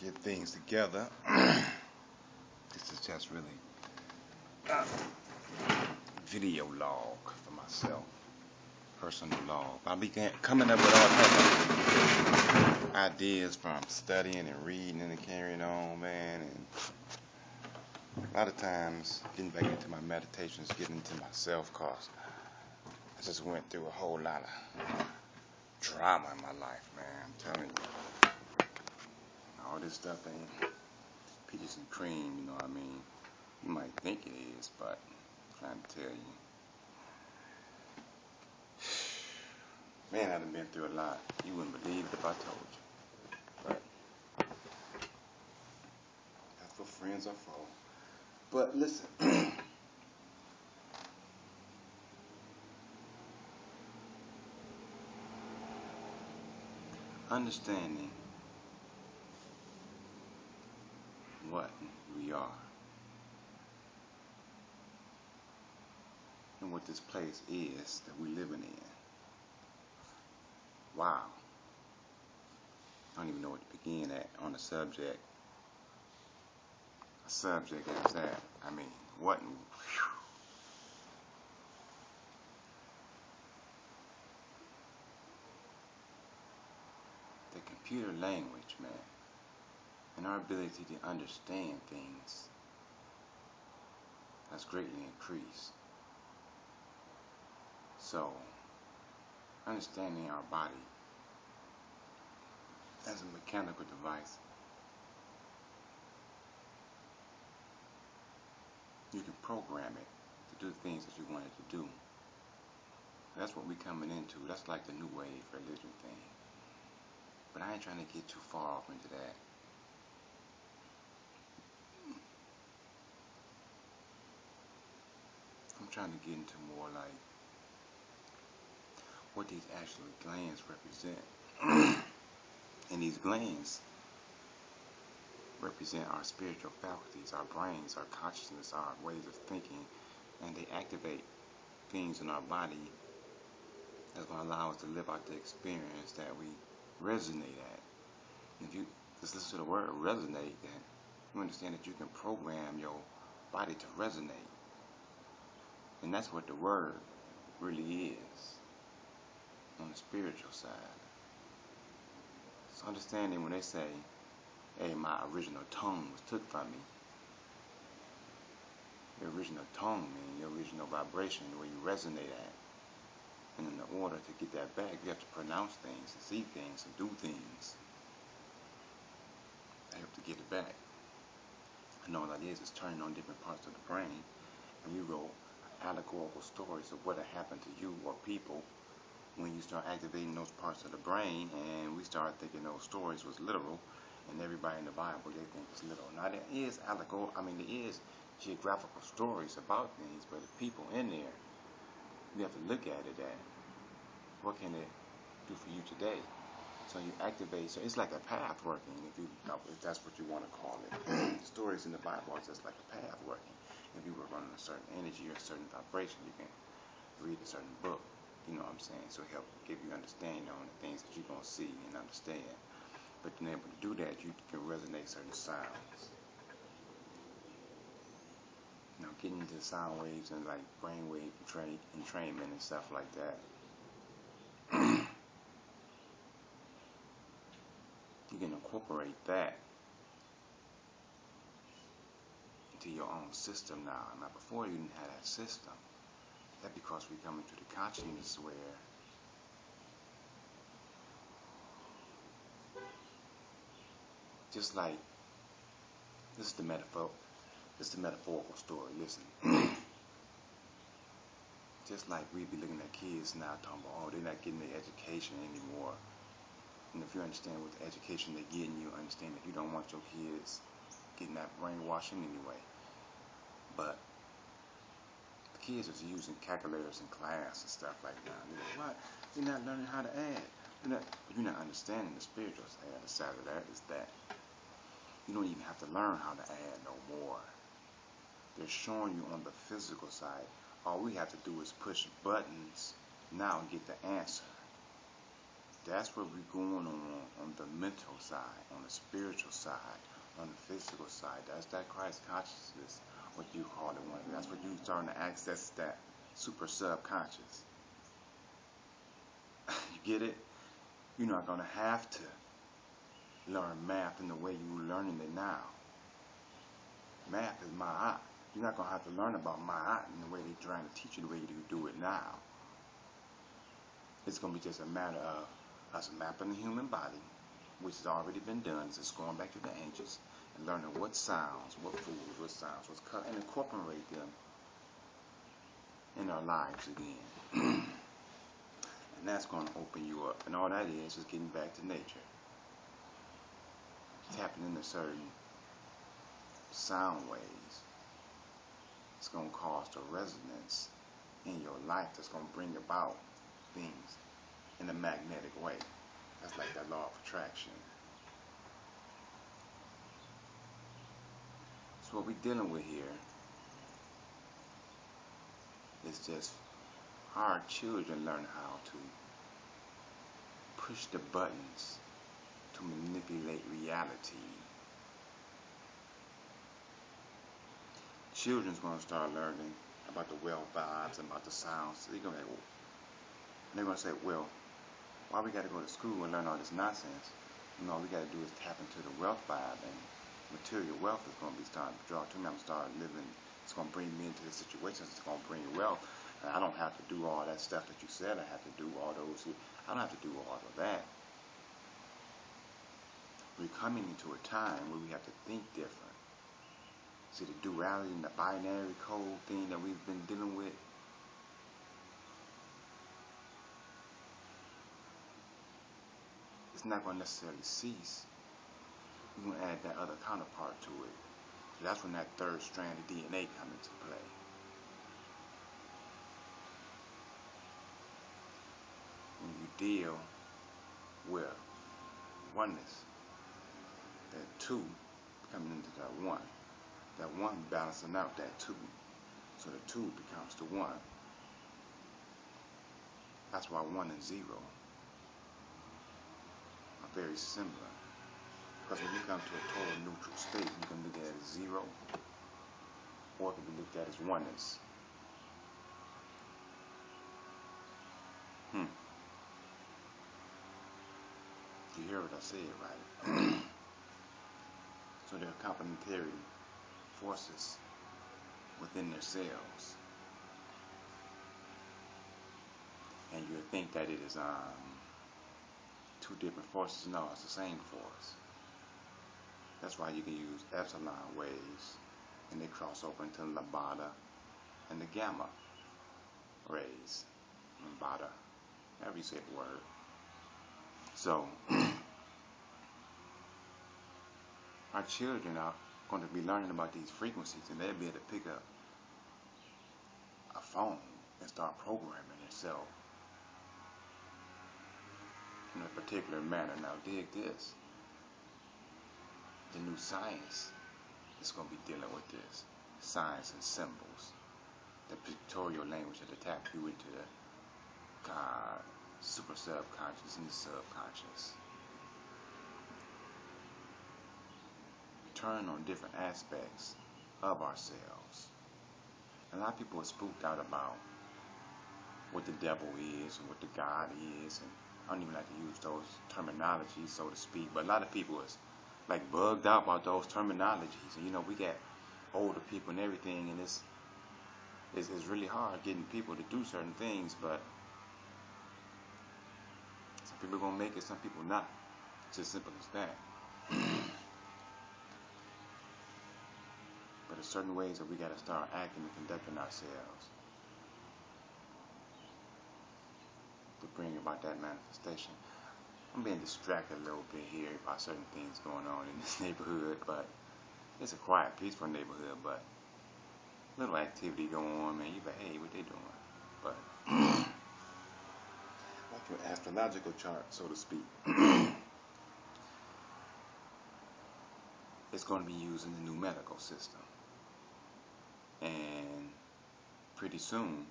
get things together. This is just really a video log for myself, personal log. I'll be coming up with all types of ideas from studying and reading and carrying on, man. And a lot of times getting back into my meditations, getting into myself, cause I just went through a whole lot of drama in my life, man. I'm telling you. All this stuff ain't peaches and cream, you know what I mean? You might think it is, but I'm trying to tell you. Man, I done been through a lot. You wouldn't believe it if I told you. But that's what friends are for. But listen. Understanding what we are and what this place is that we living in. Wow. I don't even know what to begin at on a subject. A subject as that. I mean, what in, the computer language, man, and our ability to understand things has greatly increased. So, understanding our body as a mechanical device, you can program it to do things that you want it to do. That's what we're coming into. That's like the new wave religion thing. But I ain't trying to get too far off into that. I'm trying to get into more like what these actual glands represent. And these glands represent our spiritual faculties, our brains, our consciousness, our ways of thinking, and they activate things in our body that's going to allow us to live out the experience that we resonate at. If you just listen to the word resonate, then you understand that you can program your body to resonate. And that's what the word really is on the spiritual side. So understanding when they say, hey, my original tone was took from me. Your original tone means your original vibration, where you resonate at. And in order to get that back, you have to pronounce things and see things and do things. I have to get it back. And all that is turning on different parts of the brain. And we wrote allegorical stories of what had happened to you or people when you start activating those parts of the brain, and we start thinking those stories was literal, and everybody in the Bible, they think it's literal. Now there is there is geographical stories about things, but the people in there, you have to look at it at what can it do for you today. So you activate, so it's like a path working, if that's what you want to call it. Stories in the Bible are just like a path working. If you were running a certain energy or a certain vibration, you can read a certain book, you know what I'm saying, so help give you understanding on the things that you're going to see and understand. But being able to do that, you can resonate certain sounds. You know, getting into sound waves and like brainwave entrainment and stuff like that. You can incorporate that into your own system now. Now, before you didn't have that system. That's because we come into the consciousness where just like this is the metaphorical story. Listen. Just like we be looking at kids now talking about, oh, they're not getting their education anymore. And if you understand what the education they're getting, you understand that you don't want your kids getting that brainwashing anyway. But the kids is using calculators in class and stuff like that. And they're like, what? You're not learning how to add. But you're not understanding the spiritual side of that is that you don't even have to learn how to add no more. They're showing you on the physical side. All we have to do is push buttons now and get the answer. That's what we're going on the mental side, on the spiritual side, on the physical side. That's that Christ consciousness, what you call it one. That's what you starting to access, that super subconscious. You get it? You're not gonna have to learn math in the way you're learning it now. Math is ma'at. You're not gonna have to learn about ma'at in the way they're trying to teach you the way you do it now. It's gonna be just a matter of us mapping the human body, which has already been done. It's just going back to the ancients and learning what sounds, what foods, what sounds, what's cut, and incorporate them in our lives again. And that's going to open you up. And all that is getting back to nature. Tapping into certain sound waves. It's going to cause the resonance in your life that's going to bring about things in a magnetic way. That's like that law of attraction. So what we're dealing with here is just our children learn how to push the buttons to manipulate reality. Children's going to start learning about the well vibes and about the sounds. They're going to say, well, why we got to go to school and learn all this nonsense? You know, all we got to do is tap into the wealth vibe, and material wealth is going to be starting to draw to me. I'm starting living. It's going to bring me into the situations. It's going to bring wealth. And I don't have to do all that stuff that you said I have to do. All those. I don't have to do all of that. We're coming into a time where we have to think different. See, the duality and the binary code thing that we've been dealing with. It's not going to necessarily cease. We're going to add that other counterpart to it. So that's when that third strand of DNA comes into play. When you deal with oneness, that two coming into that one balancing out that two, so the two becomes the one. That's why 1 and 0 are very similar, because when you come to a total neutral state, you can look at it as 0, or it can be looked at as oneness. You hear what I said, right? So they're complementary forces within their cells. And you think that it is two different forces. No, it's the same force. That's why you can use epsilon waves, and they cross over into lambda and the gamma rays. Lambda, however you say the word. So our children are going to be learning about these frequencies, and they'll be able to pick up a phone and start programming itself in a particular manner. Now dig this. The new science is going to be dealing with this. Signs and symbols. The pictorial language that tap you into the super subconscious and the subconscious. Turn on different aspects of ourselves. A lot of people are spooked out about what the devil is and what the God is, and I don't even like to use those terminologies, so to speak, but a lot of people is like bugged out about those terminologies. And you know, we got older people and everything, and it's really hard getting people to do certain things, but some people are going to make it, some people not. It's as simple as that. But there's certain ways that we got to start acting and conducting ourselves to bring about that manifestation. I'm being distracted a little bit here by certain things going on in this neighborhood, but it's a quiet, peaceful neighborhood, but little activity going on, man. You be, hey, what they doing? But like your astrological chart, so to speak, it's going to be used in the new medical system. And pretty soon,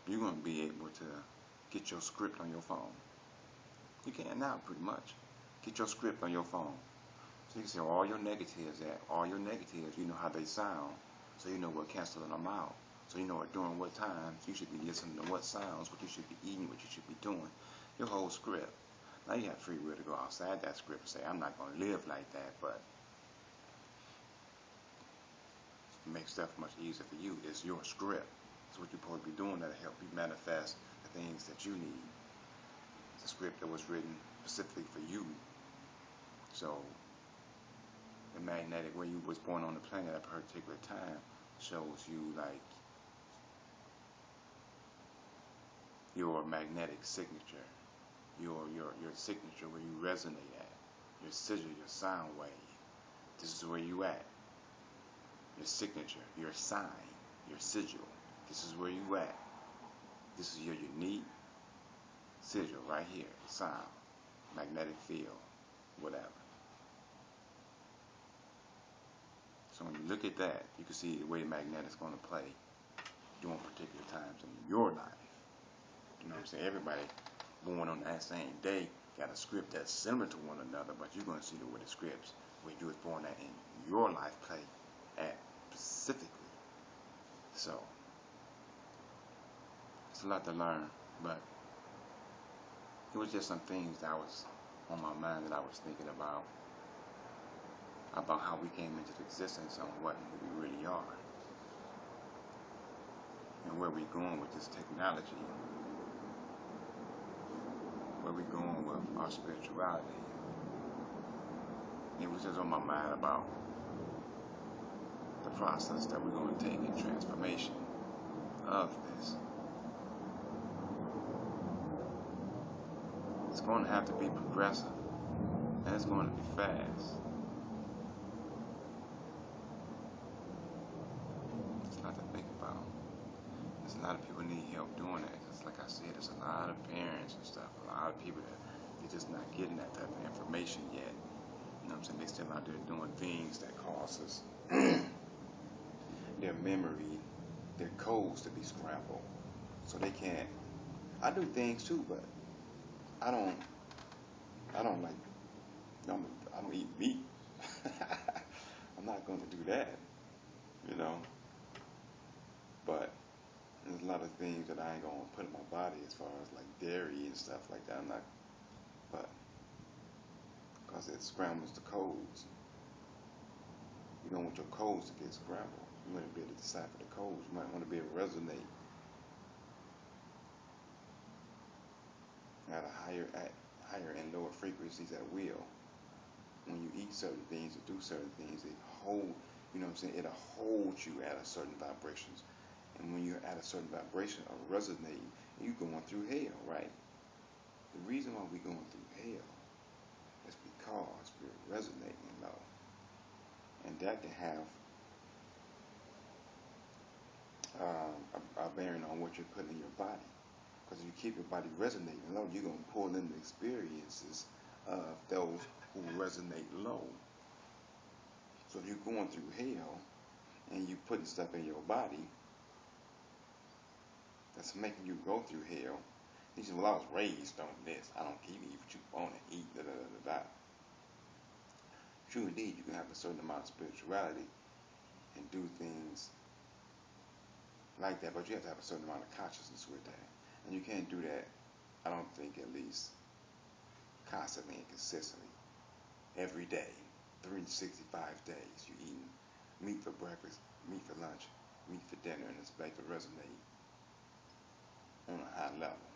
you're going to be able to get your script on your phone. You can now, pretty much. Get your script on your phone. So you can see all your negatives at all your negatives, you know how they sound, so you know what canceling them out. So you know what during what times you should be listening to what sounds, what you should be eating, what you should be doing. Your whole script. Now you have free will to go outside that script and say, I'm not going to live like that, but it makes stuff much easier for you. It's your script. It's what you're supposed to be doing that'll help you manifest the things that you need. It's a script that was written specifically for you. So the magnetic, where you was born on the planet at a particular time, shows you like your magnetic signature, your signature, where you resonate at, your sigil, your sound wave. This is where you at. Your signature, your sign, your sigil. This is where you at. This is your unique sigil right here. Sound, magnetic field, whatever. So when you look at that, you can see the way magnetic's going to play during particular times in your life. You know what I'm saying? Everybody born on that same day got a script that's similar to one another, but you're going to see the way the scripts where you was born at in your life play at specifically. So it's a lot to learn, but it was just some things that was on my mind that I was thinking about how we came into existence and what we really are, and where we're going with this technology, where we're going with our spirituality. It was just on my mind about the process that we're going to take in transformation of this. It's going to have to be progressive, and it's going to be fast. It's a lot to think about. There's a lot of people need help doing that. Just like I said, there's a lot of parents and stuff, a lot of people that they're just not getting that type of information yet. You know what I'm saying? They're still out there doing things that causes their memory, their codes to be scrambled. So they can't. I do things too, but I don't like, I don't eat meat. I'm not going to do that, you know. But there's a lot of things that I ain't going to put in my body as far as like dairy and stuff like that. I'm not, but because it scrambles the codes. You don't want your codes to get scrambled. You want to be able to decipher the codes. You might want to be able to resonate at higher and lower frequencies at will. When you eat certain things or do certain things, it hold, you know what I'm saying, it'll hold you at a certain vibrations. And when you're at a certain vibration or resonating, you're going through hell, right? The reason why we're going through hell is because we're resonating low. And that can have a bearing on what you're putting in your body. Because if you keep your body resonating low, you're going to pull in the experiences of those who resonate low. So if you're going through hell and you're putting stuff in your body that's making you go through hell, he said, well, I was raised on this. I don't care, you eat what you want to eat, da da da da da. True indeed, you can have a certain amount of spirituality and do things like that, but you have to have a certain amount of consciousness with that. And you can't do that, I don't think, at least constantly and consistently. Every day, 365 days, you're eating meat for breakfast, meat for lunch, meat for dinner, and it's back to resonate on a high level.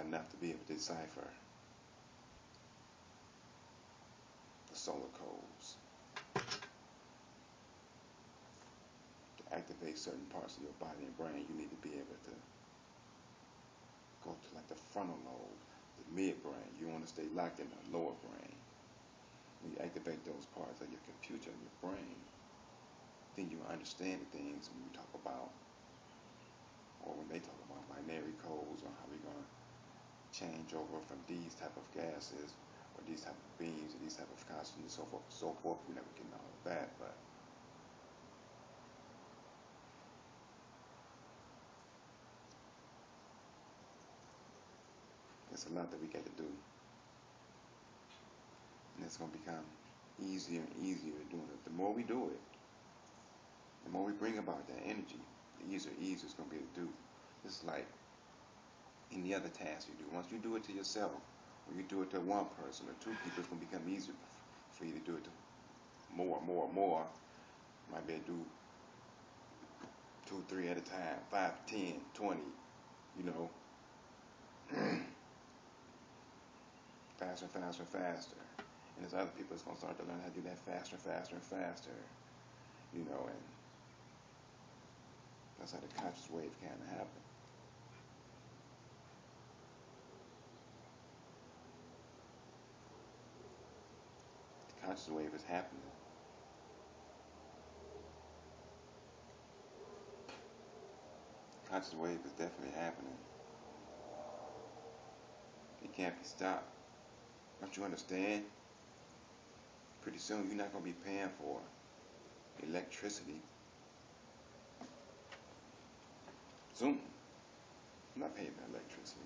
Enough to be able to decipher the solar codes, to activate certain parts of your body and brain. You need to be able to go to like the frontal lobe, the midbrain. You want to stay locked in the lower brain. When you activate those parts of your computer and your brain, then you understand the things when you talk about, or when they talk about binary codes, or how we're going to change over from these type of gases or these type of beams or these type of constants and so forth and so forth. We never get all of that, but There's a lot that we got to do. And it's going to become easier and easier doing it. The more we do it, the more we bring about that energy, the easier it's going to be to do. It's like any other task you do. Once you do it to yourself, or you do it to one person or two people, it's going to become easier for you to do it to more. You might be able to do 2, 3 at a time, 5, 10, 20, you know, faster, faster, faster. And there's other people that's going to start to learn how to do that faster, faster, and faster, you know, and that's how the conscious wave kind of happens. The conscious wave is happening. The conscious wave is definitely happening. It can't be stopped. Don't you understand? Pretty soon you're not going to be paying for electricity. Soon. I'm not paying for electricity.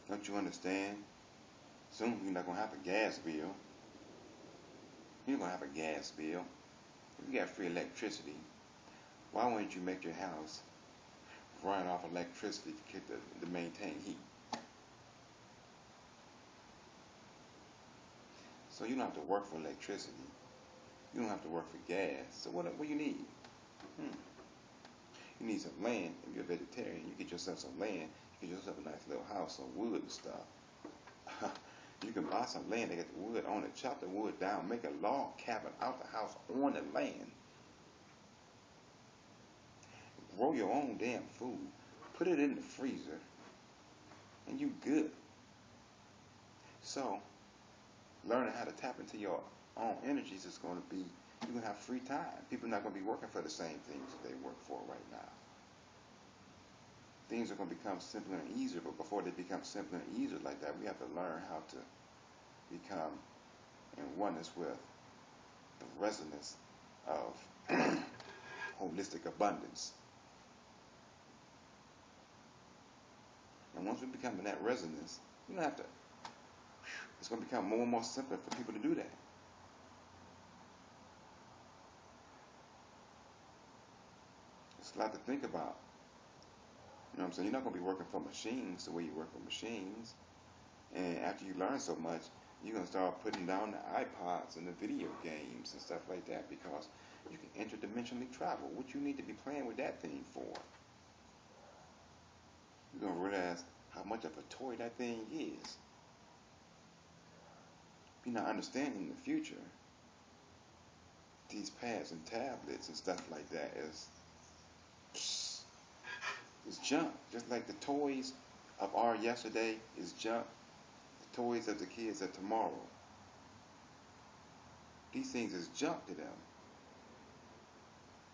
Don't you understand? Soon you're not going to have a gas bill. You're going to have a gas bill. If you got free electricity, why wouldn't you make your house run off electricity to maintain heat? So you don't have to work for electricity. You don't have to work for gas. So what do you need? You need some land. If you're a vegetarian, you get yourself some land. You get yourself a nice little house, some wood and stuff. You can buy some land and get the wood on it, chop the wood down, make a log cabin out the house on the land. Grow your own damn food. Put it in the freezer. And you good. So, learning how to tap into your own energies is going to be, you're going to have free time. People are not going to be working for the same things that they work for right now. Things are going to become simpler and easier, but before they become simpler and easier like that, we have to learn how to become in oneness with the resonance of holistic abundance. And once we become in that resonance, you don't have to, it's going to become more and more simpler for people to do that. It's a lot to think about. You know what I'm saying? You're not going to be working for machines the way you work for machines. And after you learn so much, you're going to start putting down the iPods and the video games and stuff like that because you can interdimensionally travel. What you need to be playing with that thing for? You're going to realize how much of a toy that thing is. You're not understanding in the future. These pads and tablets and stuff like that is junk. Just like the toys of our yesterday is junk. The toys of the kids of tomorrow. These things is junk to them.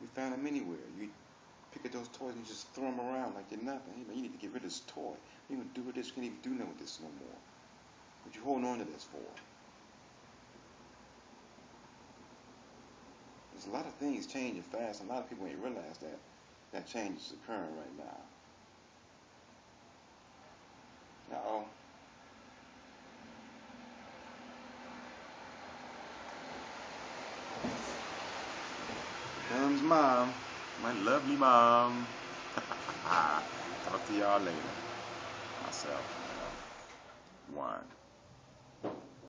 You find them anywhere. You pick up those toys and you just throw them around like they're nothing. Hey man, you need to get rid of this toy. You can't even do with this. You can't even do nothing with this no more. What you holding on to this for? There's a lot of things changing fast. A lot of people ain't realize that change is occurring right now. Uh-oh. Here comes mom. My lovely mom. Talk to y'all later. Myself. One.